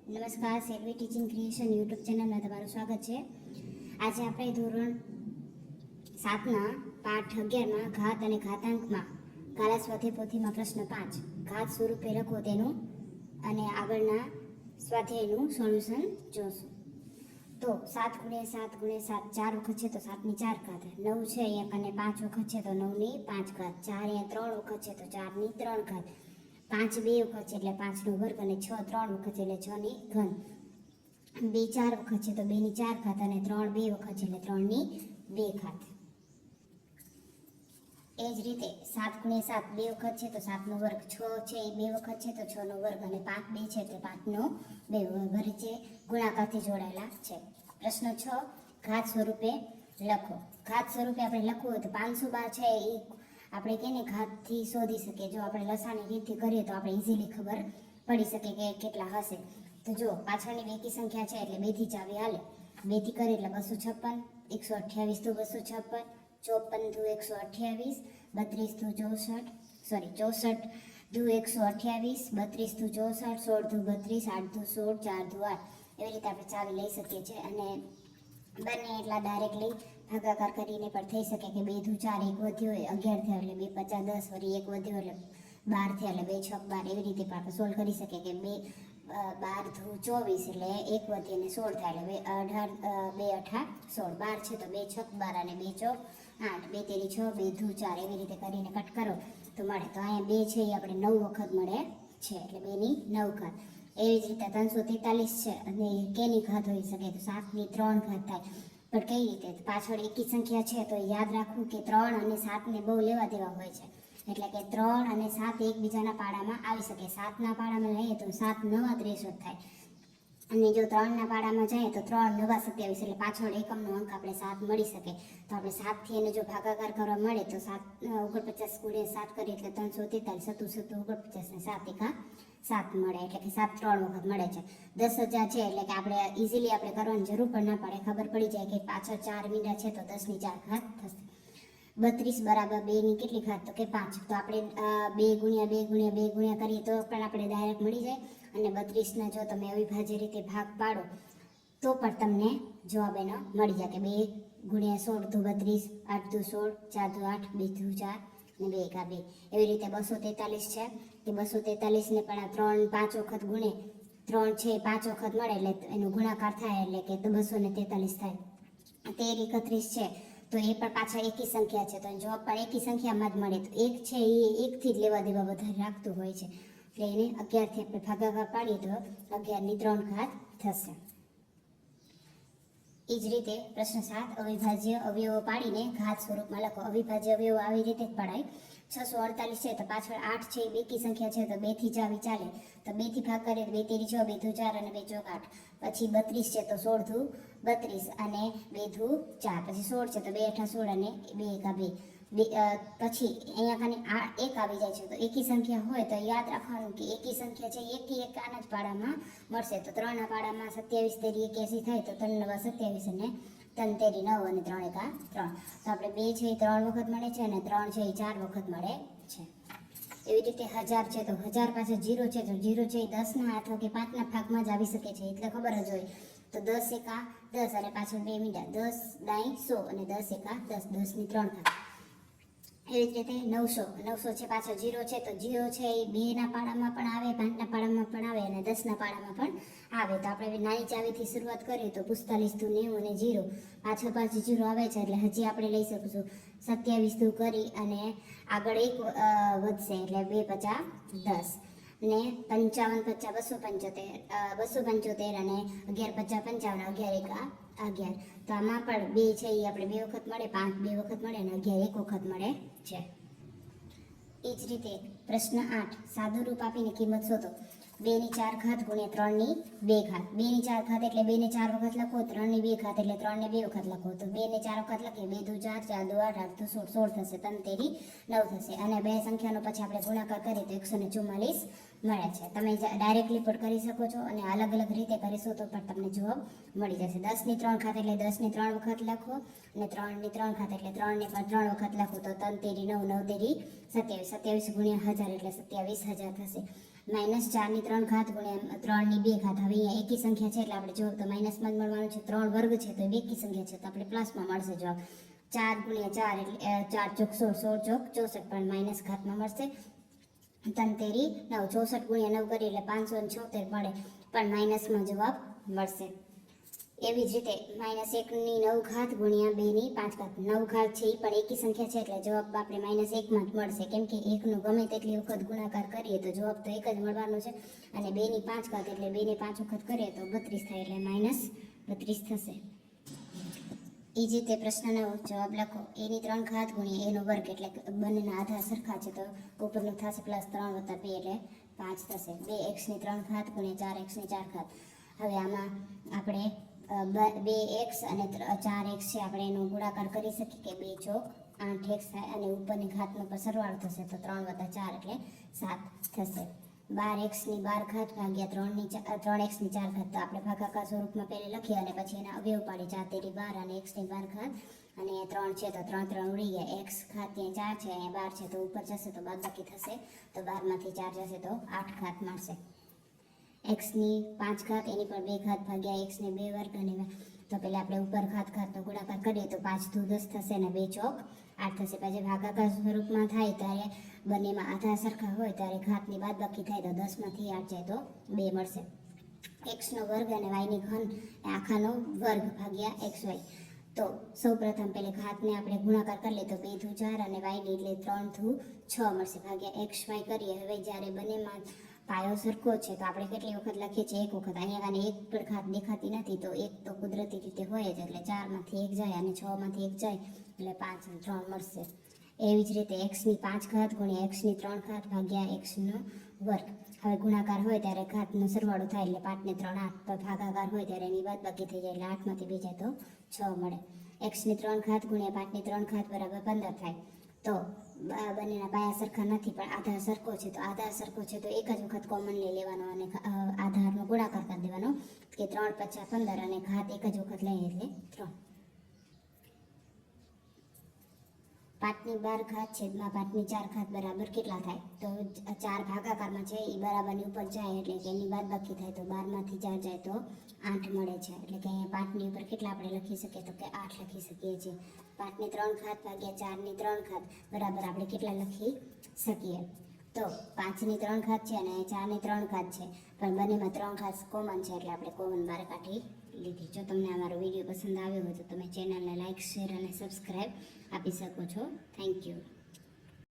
નમસ્કાર, Selvi teaching creation YouTube ચેનલમાં તમારું સ્વાગત છે. આજે આપણે ધોરણ 7ના પાઠ 11માં ઘાત અને ઘાતાંકમાં ગાલા સ્વાધ્યાય પોથીમાં પ્રશ્ન 5 ઘાત સ્વરૂપે લખો તેનું અને આગળના સ્વાધ્યાયનું સોલ્યુશન જોશું. તો 7 × 7 × 7 4 વખત છે તો 7 ની 4 ઘાત, 9 છે અહીંયા અને 5 વખત છે તો 9 ની 5 ઘાત, 4 અહીંયા 3 વખત છે તો 4 ની 3 ઘાત, 5 2 વખત છે એટલે 5 નો વર્ગ અને 6 3 વખત છે એટલે 6 ની ઘન, 2 4 વખત છે તો 2 ની 4 ઘાત અને 3 2 વખત છે એટલે 3 ની 2 ઘાત. એ જ રીતે 7 × 7 2 વખત છે તો 7 નો વર્ગ, 6 છે એ 2 વખત છે તો 6 નો વર્ગ અને 5 2 છે એટલે 5 નો 2 વચ્ચે ગુણાકારથી જોડાયેલા છે. પ્રશ્ન 6 ઘાત સ્વરૂપે લખો. ઘાત સ્વરૂપે આપણે લખવું હોય તો 512 છે એ આપણે કેને ઘાતથી શોધી શકીએ. જો આપણે લસાની રીતથી કરીએ તો આપણે ઇઝીલી ખબર પડી શકે કે કેટલા હશે. તો જો પાછળની બેકી સંખ્યા છે એટલે 2 થી ચાવી હાલે, 2 થી કરીએ એટલે 256, 128 તો 256, 54 દુ 128, 32 દુ 64, સોરી 64 દુ 128, 32 દુ 64, 16 દુ 32, 8 દુ 16, 4 દુ 8. એવી રીતે આપણે ચાવી લઈ શકીએ છીએ અને બંને એટલા ડાયરેક્ટલી ભાગાકાર કરીને પણ થઈ શકે કે 2 દુ 4 એક વધ્યો હોય 11 થયો એટલે 2 5 10 વળી એક વધ્યો એટલે 12 થયા એટલે 2 6 12. એવી રીતે પણ આપણે સોલ્વ કરી શકીએ કે 12 દુ 24 એટલે એક વધ્યો અને 16 થાય એટલે 2 8 16, 12 છે તો 2 6 12 અને 2 4 8, 2 તેરી 6, 2 દુ 4. એવી રીતે કરીને કટ કરો તો મળે. તો અહીંયા 2 છે એ આપણે 9 વખત મળે છે એટલે 2 ની 9 ઘાત. એવી જ રીતે 343 છે અને કેની ઘાત હોઈ શકે તો 7 ની 3 ઘાત થાય. પણ કઈ રીતે? પાછળ એકી સંખ્યા છે તો યાદ રાખવું કે 3 અને 7 ને બહુ લેવા દેવા હોય છે. એટલે કે 3 અને 7 એકબીજાના પાડામાં આવી શકે. 7ના પાડામાં લઈએ તો 7 9 63 થાય અને જો 3ના પાડામાં જાય તો 3 9 27 એટલે પાછળ એકમનો અંક આપણે 7 મળી શકે. તો આપણે 7 થી એને જો ભાગાકાર કરવા મળે તો 49 × 7 કરીએ એટલે 343, 7 7 49 ને 7 એકા 7 મળે એટલે કે 7 3 વખત મળે છે. 10,000 છે એટલે કે આપણે ઇઝીલી આપણે કરવાની જરૂર પણ ના પડે, ખબર પડી જાય કે પાછળ 4 મીંડા છે તો 10 ની 4 ઘાત થશે. 32 બરાબર 2 ની કેટલી ઘાત તો કે 5. તો આપણે 2 × 2 × 2 ગુણ્યા કરીએ તો પણ આપણે ડાયરેક્ટ મળી જાય અને 32ના જો તમે અવિભાજ્ય રીતે ભાગ પાડો તો પણ તમને જવાબ એનો મળી જાય કે 2 × 16 દુ 32, 8 દુ 16, 4 દુ 8, 2 દુ 4 અને 2 એકા 2. એવી રીતે 243 છે કે 243 ને પણ 3 5 વખત ગુણે, 3 છે 5 વખત મળે એટલે એનો ગુણાકાર થાય એટલે કે 243 થાય. 13 31 છે તો એ પણ પાછા એકી સંખ્યા છે તો જવાબ પણ એકી સંખ્યામાં જ મળે. તો 1 છે એ 1 થી જ લેવા દેવા વધારે રાખતું હોય છે એટલે એને 11 થી આપણે ભાગાકાર પાડીએ તો 11 ની 3 ઘાત થશે. એ જ રીતે પ્રશ્ન 7 અવિભાજ્ય અવયવો પાડીને ઘાત સ્વરૂપમાં લખો. અવિભાજ્ય અવયવો આવી રીતે જ પડાય. 648 છે તો પાછળ 8 છે એ બેકી સંખ્યા છે તો 2 થી ચાવી ચાલે તો 2 થી ભાગ કરીએ 2 તેરી 6, 2 દુ 4 અને 2 ચોક 8. પછી 32 છે તો 16 દુ 32 અને 2 દુ 4, પછી 16 છે તો 2 8 16 અને 2 એકા 2. પછી અહીંયા ખાલી 1 આવી જાય છે તો એકી સંખ્યા હોય તો યાદ રાખવાનું કે એકી સંખ્યા છે એકી એક આના જ પાડામાં મળશે. તો 3ના પાડામાં 27 તેરી 81 થાય તો 3 9 27 અને 3 તેરી 9 અને 3 એકા 3. તો આપણે 2 છે એ 3 વખત મળે છે અને 3 છે એ 4 વખત મળે છે. એવી રીતે 1000 છે તો 1000 પાસે 0 છે તો 0 છે એ 10ના અથવા કે 5ના ભાગમાં જ આવી શકે છે એટલે ખબર જ હોય. તો 10 એકા 10 અને પાછળ 2 મીંડા 10 દાઈ 100 અને 10 એકા 10, 10 ની 3 ઘાત. એવી જ રીતે 900 છે પાછળ 0 છે તો 0 છે એ 2ના પાડામાં પણ આવે, 5ના પાડામાં પણ આવે અને 10ના પાડામાં પણ આવે. તો આપણે નાની ચાવીથી શરૂઆત કરીએ તો 45 દુ 90 અને 0 પાછળ 0 આવે છે એટલે હજી આપણે લઈ શકીશું 27 દુ કરી અને આગળ 1 વધશે એટલે 2 5 10 ને 55 50 275 અને 11 50 55, 11 એકા 11. તો આમાં પણ 2 છે એ આપણે 2 વખત મળે, 5 2 વખત મળે અને 11 એક વખત મળે છે. એ જ રીતે પ્રશ્ન 8 સાદું રૂપ આપીને કિંમત શોધો. 2 ની 4 ઘાત ગુણ્યા 3 ની 2 ઘાત. 2 ની 4 ઘાત એટલે 2 ને 4 વખત લખો, 3 ની 2 ઘાત એટલે 3 ને 2 વખત લખો. તો 2 ને 4 વખત લખીએ 2 દુ 4, 4 દુ 8, 8 દુ 16, 16 થશે, 3 તેરી 9 થશે અને બે સંખ્યાનો પછી આપણે ગુણાકાર કરીએ તો 144 મળે છે. તમે ડાયરેક્ટલી પણ કરી શકો છો અને અલગ અલગ રીતે કરીશો તો પણ તમને જવાબ મળી જશે. 10 ની 3 ઘાત એટલે 10 ની 3 વખત લખો અને 3 ની 3 ઘાત એટલે 3 ને પણ 3 વખત લખો તો 3 તેરી 9, 9 તેરી 27, 27 ગુણ્યા 1000 એટલે 27000 થશે. -4 ની 3 ઘાત ગુણ્યા 3 ની 2 ઘાત. હવે અહીંયા એકી સંખ્યા છે એટલે આપણે જવાબ તો માઇનસમાં જ મળવાનું છે. 3 વર્ગ છે તો બેકી સંખ્યા છે તો આપણે પ્લસમાં મળશે જવાબ. 4 ગુણ્યા 4 એટલે 4 ચોક 16, 16 ચોક 64, પણ માઇનસ ઘાતમાં મળશે. 3 તેરી 9, 64 ગુણ્યા 9 કરીએ એટલે 576 મળે, પણ માઇનસમાં જવાબ મળશે. એવી જ રીતે -1 ની 9 ઘાત ગુણ્યા 2 ની 5 ઘાત. 9 ઘાત છે એ પણ એકી સંખ્યા છે એટલે જવાબ આપણે -1 માં જ મળશે, કેમ કે 1 નો ગમે તેટલી વખત ગુણાકાર કરીએ તો જવાબ તો એક જ મળવાનો છે. અને 2 ની 5 ઘાત એટલે 2 ને 5 વખત કરીએ તો 32 થાય એટલે -32 થશે. એ જ રીતે પ્રશ્ન 9 જવાબ લખો. a ની 3 ઘાત ગુણ્યા a નો વર્ગ, એટલે બંનેના આધાર સરખા છે તો ઉપરનું થશે +3 + 2 એટલે 5 થશે. 2x ની 3 ઘાત ગુણ્યા 4x ની 4 ઘાત. હવે આમાં આપણે 2x અને 4x છે આપણે એનો ગુણાકાર કરી શકીએ કે 2 ચોક 8x થાય, અને ઉપરની ઘાતનો પર સરવાળો થશે તો 3 + 4 એટલે 7 થશે. 12x ની 12 ઘાત ભાગ્યા 3x ની 4 ઘાત. તો આપણે ભાગાકાર સ્વરૂપમાં પહેલા લખીએ અને પછી એના અવયવ પાડીએ. 4 તેરી 12 અને x ની 12 ઘાત, અને 3 છે તો 3 3 ઉડી ગયા. x ઘાત ત્યાં 4 છે, અહીંયા 12 છે તો ઉપર જશે તો બાદબાકી થશે, તો 12 માંથી 4 જશે તો 8 ઘાત મળશે. x ની 5 ઘાત એની પર 2 ઘાત ભાગ્યા x ને 2 વર્ગ, અને તો પહેલા આપણે ઉપર ઘાતનો ગુણાકાર કરીએ તો 5 દુ 10 થશે અને 2 ચોક 8 થશે. પછી ભાગાકાર સ્વરૂપમાં થાય ત્યારે બંનેમાં આધાર સરખા હોય ત્યારે ઘાતની બાદબાકી થાય તો 10 માંથી 8 જાય તો 2 મળશે. x નો વર્ગ અને y ની ઘન આખાનો વર્ગ ભાગ્યા xy. તો સૌપ્રથમ પહેલે ઘાતને આપણે ગુણાકાર કરી લઈએ તો 2 દુ 4 અને y ની એટલે 3 દુ 6 મળશે ભાગ્યા xy કરીએ. હવે જ્યારે બંનેમાં પાયો સરખો છે તો આપણે કેટલી વખત લખીએ છીએ? એક વખત. અહીંયા કાને એક પણ ઘાત દેખાતી નથી તો એક તો કુદરતી રીતે હોય જ, એટલે 4 માંથી 1 જાય અને 6 માંથી 1 જાય એટલે 5 અને 3 મળશે. એવી જ રીતે x ની 5 ઘાત ગુણ્યા x ની 3 ઘાત ભાગ્યા x નો વર્ગ. હવે ગુણાકાર હોય ત્યારે ઘાતનો સરવાળો થાય એટલે 5 ને 3 8, તો ભાગાકાર હોય ત્યારે એની બાદબાકી થઈ જાય એટલે 8 માંથી 2 જાય તો 6 મળે. x ની 3 ઘાત ગુણ્યા 5 ની 3 ઘાત બરાબર 15 થાય. તો બંનેના પાયા સરખા નથી પણ આધાર સરખો છે, તો આધાર સરખો છે તો એક જ વખત કોમન લઈ લેવાનો અને આધારનો ગુણાકાર કરી દેવાનો, કે 3 × 5 = 15 અને ઘાત એક જ વખત લઈએ એટલે 3. 5 ની 12 ઘાત છેદમાં 5 ની 4 ઘાત બરાબર કેટલા થાય? તો 4 ભાગાકારમાં છે એ બરાબરની ઉપર જાય એટલે કે એની બાદબાકી થાય તો 12 માંથી 4 જાય તો 8 મળે છે. એટલે કે અહીંયા 5 ની ઉપર કેટલા આપણે લખી શકીએ? તો કે 8 લખી શકીએ છીએ. 5 ની 3 ઘાત ભાગ્યા 4 ની 3 ઘાત બરાબર આપણે કેટલા લખી શકીએ? તો 5 ની 3 ઘાત છે અને 4 ની 3 ઘાત છે, પણ બંનેમાં 3 ઘાત કોમન છે એટલે આપણે કોમન બહાર કાઢી લીધી. જો તમને અમારો વિડીયો પસંદ આવ્યો હોય તો તમે ચેનલને લાઇક, શેર અને સબસ્ક્રાઈબ આપી શકો છો. Thank you.